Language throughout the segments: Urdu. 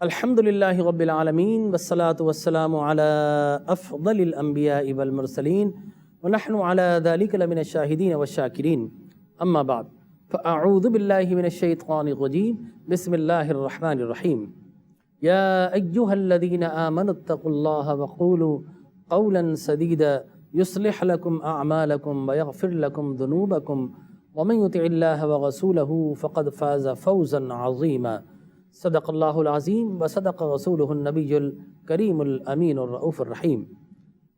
الحمد للہ رب العالمین والصلاة والسلام علی افضل الانبیاء والمرسلین ونحن علی ذلک لمن الشاہدین والشاکرین اما بعد فاعوذ باللہ من الشیطان الرجیم بسم اللہ الرحمن الرحیم یا ایہا الذین آمنوا اتقوا اللہ وقولوا قولا سدیدا یصلح لکم اعمالکم ویغفر لکم ذنوبکم ومن یطع اللہ ورسولہ فقد فاز فوزا عظیما صدق اللہ العظیم وصدق رسولہ النبی الکریم الامین الرؤوف الرحیم۔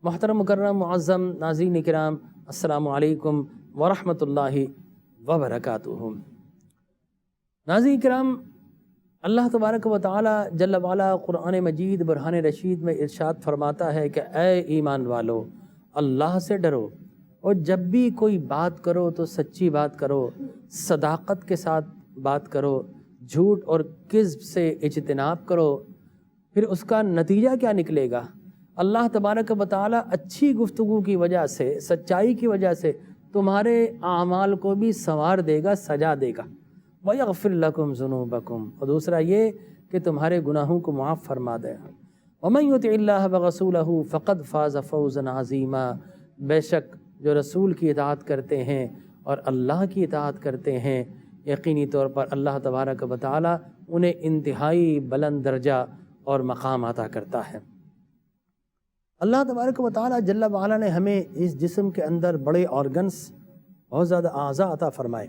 محترم مکرم معظم ناظرین کرام، السلام علیکم ورحمۃ اللہ وبرکاتہ۔ ناظرین کرام، اللہ تبارک و تعالی جل وعلا قرآن مجید برہان رشید میں ارشاد فرماتا ہے کہ اے ایمان والو، اللہ سے ڈرو اور جب بھی کوئی بات کرو تو سچی بات کرو، صداقت کے ساتھ بات کرو، جھوٹ اور کذب سے اجتناب کرو۔ پھر اس کا نتیجہ کیا نکلے گا؟ اللہ تبارک و تعالی اچھی گفتگو کی وجہ سے، سچائی کی وجہ سے تمہارے اعمال کو بھی سنوار دے گا، سجا دے گا۔ وَيَغْفِرْ لَكُمْ ذُنُوبَكُمْ، اور دوسرا یہ کہ تمہارے گناہوں کو معاف فرما دے گا۔ وَمَنْ يُطِعِ اللَّهَ وَرَسُولَهُ فَقَدْ فَازَ فَوْزًا عَظِيمًا، بے شک جو رسول کی اطاعت کرتے ہیں اور اللہ کی اطاعت کرتے ہیں، یقینی طور پر اللہ تبارک و تعالی انہیں انتہائی بلند درجہ اور مقام عطا کرتا ہے۔ اللہ تبارک و تعالی جل وعلا نے ہمیں اس جسم کے اندر بڑے آرگنس، بہت زیادہ اعضاء عطا فرمائے۔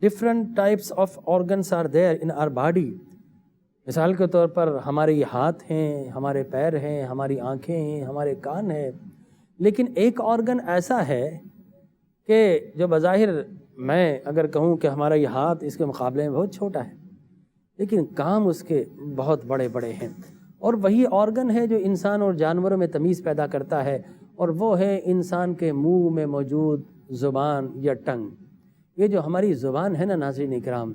Different types of organs are there in our body. مثال کے طور پر ہمارے یہ ہاتھ ہیں، ہمارے پیر ہیں، ہماری آنکھیں ہیں، ہمارے کان ہیں، لیکن ایک آرگن ایسا ہے کہ جو بظاہر میں اگر کہوں کہ ہمارا یہ ہاتھ اس کے مقابلے میں بہت چھوٹا ہے، لیکن کام اس کے بہت بڑے بڑے ہیں، اور وہی آرگن ہے جو انسان اور جانوروں میں تمیز پیدا کرتا ہے، اور وہ ہے انسان کے منہ میں موجود زبان یا ٹنگ۔ یہ جو ہماری زبان ہے نا ناظرین اکرام،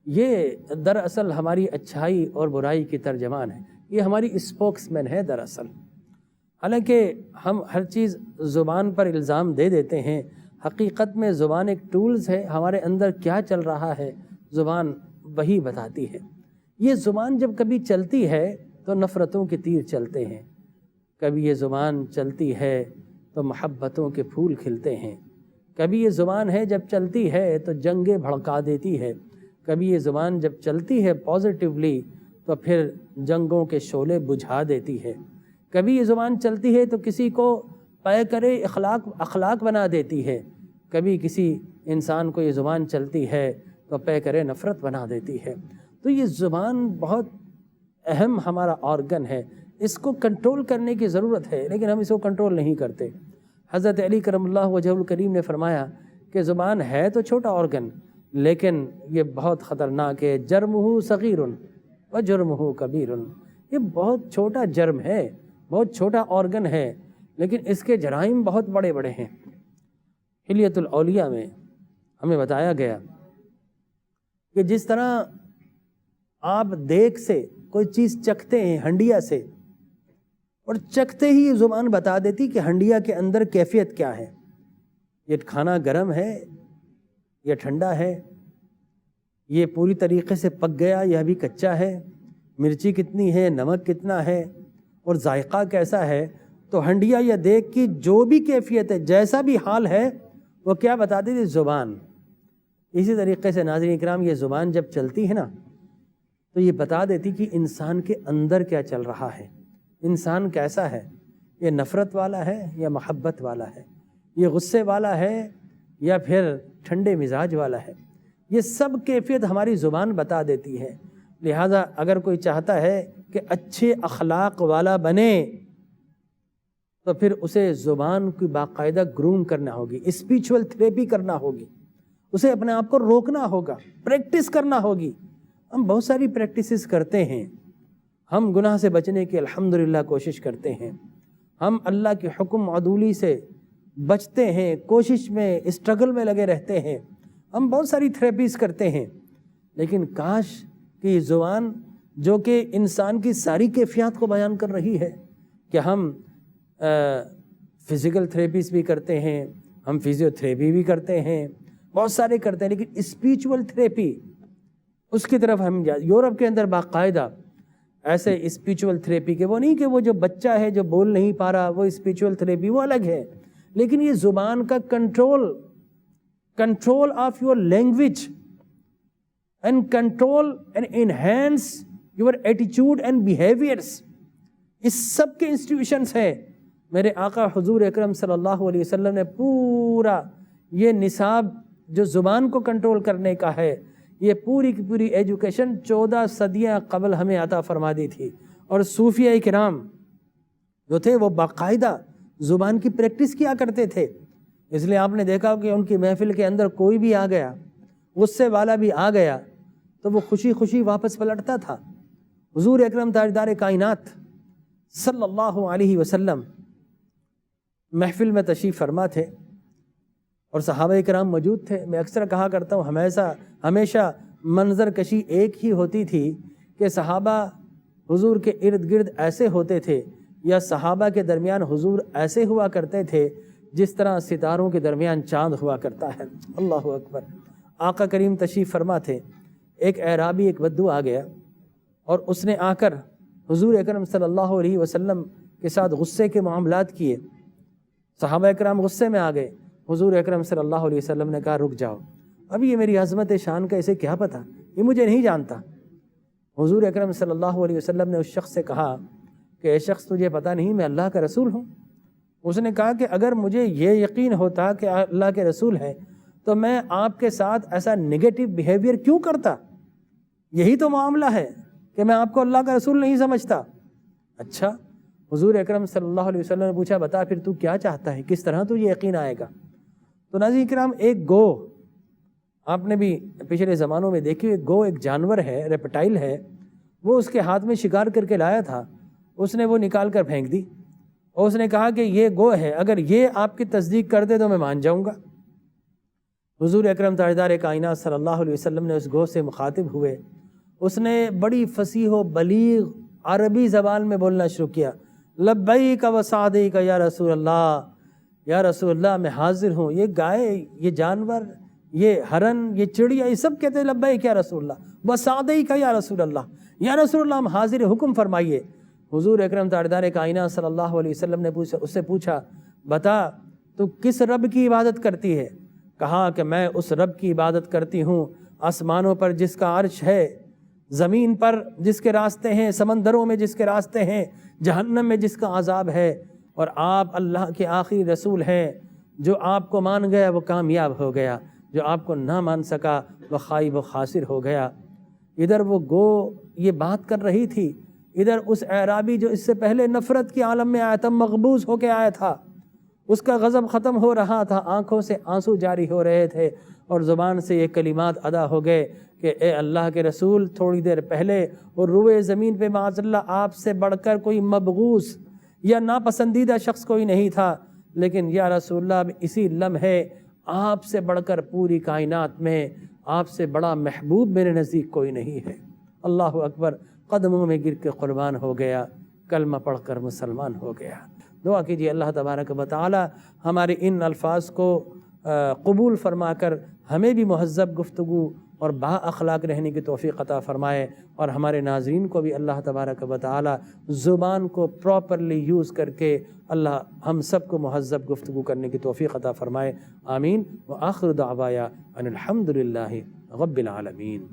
یہ دراصل ہماری اچھائی اور برائی کی ترجمان ہے، یہ ہماری اسپوکس مین ہے دراصل۔ حالانکہ ہم ہر چیز زبان پر الزام دے دیتے ہیں، حقیقت میں زبان ایک ٹولز ہے، ہمارے اندر کیا چل رہا ہے زبان وہی بتاتی ہے۔ یہ زبان جب کبھی چلتی ہے تو نفرتوں کے تیر چلتے ہیں، کبھی یہ زبان چلتی ہے تو محبتوں کے پھول کھلتے ہیں، کبھی یہ زبان ہے جب چلتی ہے تو جنگیں بھڑکا دیتی ہے، کبھی یہ زبان جب چلتی ہے پازیٹیولی تو پھر جنگوں کے شعلے بجھا دیتی ہے، کبھی یہ زبان چلتی ہے تو کسی کو پے کرے اخلاق بنا دیتی ہے، کبھی کسی انسان کو یہ زبان چلتی ہے تو پے کرے نفرت بنا دیتی ہے۔ تو یہ زبان بہت اہم ہمارا آرگن ہے، اس کو کنٹرول کرنے کی ضرورت ہے، لیکن ہم اس کو کنٹرول نہیں کرتے۔ حضرت علی کرم اللہ وجہہ الکریم نے فرمایا کہ زبان ہے تو چھوٹا آرگن، لیکن یہ بہت خطرناک ہے، جرمہ صغیر و جرمہ کبیر، یہ بہت چھوٹا جرم ہے، بہت چھوٹا آرگن ہے، لیکن اس کے جرائم بہت بڑے بڑے ہیں۔ حلیۃ الاولیاء میں ہمیں بتایا گیا کہ جس طرح آپ دیگ سے کوئی چیز چکھتے ہیں، ہنڈیا سے، اور چکھتے ہی یہ زبان بتا دیتی کہ ہنڈیا کے اندر کیفیت کیا ہے، یہ کھانا گرم ہے یا ٹھنڈا ہے، یہ پوری طریقے سے پک گیا یا ابھی کچا ہے، مرچی کتنی ہے، نمک کتنا ہے، اور ذائقہ کیسا ہے۔ تو ہنڈیا یا دیگ کی جو بھی کیفیت ہے، جیسا بھی حال ہے، وہ کیا بتاتی تھی؟ زبان۔ اسی طریقے سے ناظرین اکرام، یہ زبان جب چلتی ہے نا تو یہ بتا دیتی کہ انسان کے اندر کیا چل رہا ہے، انسان کیسا ہے، یہ نفرت والا ہے یا محبت والا ہے، یہ غصے والا ہے یا پھر ٹھنڈے مزاج والا ہے۔ یہ سب کیفیت ہماری زبان بتا دیتی ہے۔ لہٰذا اگر کوئی چاہتا ہے کہ اچھے اخلاق والا بنے تو پھر اسے زبان کی باقاعدہ گروم کرنا ہوگی، اسپیچول تھیراپی کرنا ہوگی، اسے اپنے آپ کو روکنا ہوگا، پریکٹس کرنا ہوگی۔ ہم بہت ساری پریکٹسز کرتے ہیں، ہم گناہ سے بچنے کی الحمدللہ کوشش کرتے ہیں، ہم اللہ کے حکم عدولی سے بچتے ہیں، کوشش میں، اسٹرگل میں لگے رہتے ہیں، ہم بہت ساری تھیراپیز کرتے ہیں، لیکن کاش کہ یہ زبان جو کہ انسان کی ساری کیفیات کو بیان کر رہی ہے، کہ ہم فزیکل تھیراپیز بھی کرتے ہیں، ہم فزیو تھیراپی بھی کرتے ہیں، بہت سارے کرتے ہیں، لیکن اسپیچول تھیراپی اس کی طرف ہم یورپ کے اندر باقاعدہ ایسے اسپریچول تھراپی کے، وہ نہیں کہ وہ جو بچہ ہے جو بول نہیں پا رہا وہ اسپریچول تھراپی، وہ الگ ہے، لیکن یہ زبان کا control of your language and control and enhance your ایٹیچیوڈ اینڈ بیہیویئرس، اس سب کے انسٹیٹیوشنس ہیں۔ میرے آقا حضور اکرم صلی اللہ علیہ وسلم نے پورا یہ نصاب جو زبان کو کنٹرول کرنے کا ہے، یہ پوری کی پوری ایجوکیشن 14 صدیاں قبل ہمیں عطا فرما دی تھی۔ اور صوفیہ کرام جو تھے وہ باقاعدہ زبان کی پریکٹس کیا کرتے تھے، اس لیے آپ نے دیکھا کہ ان کی محفل کے اندر کوئی بھی آ گیا، غصے والا بھی آ گیا تو وہ خوشی خوشی واپس پلٹتا تھا۔ حضور اکرم تاجدار کائنات صلی اللہ علیہ وسلم محفل میں تشریف فرما تھے اور صحابہ کرام موجود تھے۔ میں اکثر کہا کرتا ہوں ہمیشہ منظر کشی ایک ہی ہوتی تھی کہ صحابہ حضور کے ارد گرد ایسے ہوتے تھے یا صحابہ کے درمیان حضور ایسے ہوا کرتے تھے جس طرح ستاروں کے درمیان چاند ہوا کرتا ہے۔ اللہ اکبر۔ آقا کریم تشریف فرما تھے، ایک اعرابی ایک بدو آ گیا اور اس نے آ کر حضور اکرم صلی اللہ علیہ وسلم کے ساتھ غصے کے معاملات کیے۔ صحابہ اکرام غصے میں آ گئے، حضور اکرم صلی اللہ علیہ وسلم نے کہا رک جاؤ، ابھی یہ میری عظمت شان کا اسے کیا پتہ، یہ مجھے نہیں جانتا۔ حضور اکرم صلی اللہ علیہ وسلم نے اس شخص سے کہا کہ اے شخص تجھے پتہ نہیں میں اللہ کا رسول ہوں؟ اس نے کہا کہ اگر مجھے یہ یقین ہوتا کہ اللہ کے رسول ہے تو میں آپ کے ساتھ ایسا نگیٹو بیہیویئر کیوں کرتا؟ یہی تو معاملہ ہے کہ میں آپ کو اللہ کا رسول نہیں سمجھتا۔ اچھا، حضور اکرم صلی اللہ علیہ وسلم نے پوچھا بتا پھر تو کیا چاہتا ہے، کس طرح تجھے یقین آئے گا؟ تو ناظرین کرام، ایک گو آپ نے بھی پچھلے زمانوں میں دیکھی، ایک گو ایک جانور ہے، ریپٹائل ہے، وہ اس کے ہاتھ میں شکار کر کے لایا تھا، اس نے وہ نکال کر پھینک دی اور اس نے کہا کہ یہ گو ہے، اگر یہ آپ کی تصدیق کر دے تو میں مان جاؤں گا۔ حضور اکرم تاجدار کائنات صلی اللہ علیہ وسلم نے اس گو سے مخاطب ہوئے، اس نے بڑی فصیح و بلیغ عربی زبان میں بولنا شروع کیا، لبیک و سعدیک یا رسول اللہ، یا رسول اللہ میں حاضر ہوں۔ یہ گائے، یہ جانور، یہ ہرن، یہ چڑیا، یہ سب کہتے ہیں لبیک یا رسول اللہ، و سعدیک یا رسول اللہ، یا رسول اللہ ہم حاضر، حکم فرمائیے۔ حضور اکرم تاجدار کائنات صلی اللہ علیہ وسلم نے اس سے پوچھا بتا تو کس رب کی عبادت کرتی ہے؟ کہا کہ میں اس رب کی عبادت کرتی ہوں آسمانوں پر جس کا عرش ہے، زمین پر جس کے راستے ہیں، سمندروں میں جس کے راستے ہیں، جہنم میں جس کا عذاب ہے، اور آپ اللہ کے آخری رسول ہیں، جو آپ کو مان گیا وہ کامیاب ہو گیا، جو آپ کو نہ مان سکا وہ خائب و خاسر ہو گیا۔ ادھر وہ گو یہ بات کر رہی تھی، ادھر اس اعرابی جو اس سے پہلے نفرت کے عالم میں آیا تھا، مغبوز ہو کے آیا تھا، اس کا غضب ختم ہو رہا تھا، آنکھوں سے آنسو جاری ہو رہے تھے اور زبان سے یہ کلمات ادا ہو گئے کہ اے اللہ کے رسول، تھوڑی دیر پہلے اور روئے زمین پہ معاذ اللہ آپ سے بڑھ کر کوئی مبغوث یا ناپسندیدہ شخص کوئی نہیں تھا، لیکن یا رسول اللہ اب اسی لمحے آپ سے بڑھ کر پوری کائنات میں آپ سے بڑا محبوب میرے نزدیک کوئی نہیں ہے۔ اللہ اکبر، قدموں میں گر کے قربان ہو گیا، کلمہ پڑھ کر مسلمان ہو گیا۔ دعا کیجیے اللہ تبارک و تعالی ہمارے ان الفاظ کو قبول فرما کر ہمیں بھی مہذب گفتگو اور با اخلاق رہنے کی توفیق عطا فرمائے، اور ہمارے ناظرین کو بھی اللہ تبارک و تعالی زبان کو پراپرلی یوز کر کے اللہ ہم سب کو مہذب گفتگو کرنے کی توفیق عطا فرمائے۔ آمین۔ وآخر دعوایا ان الحمد للہ رب العالمین۔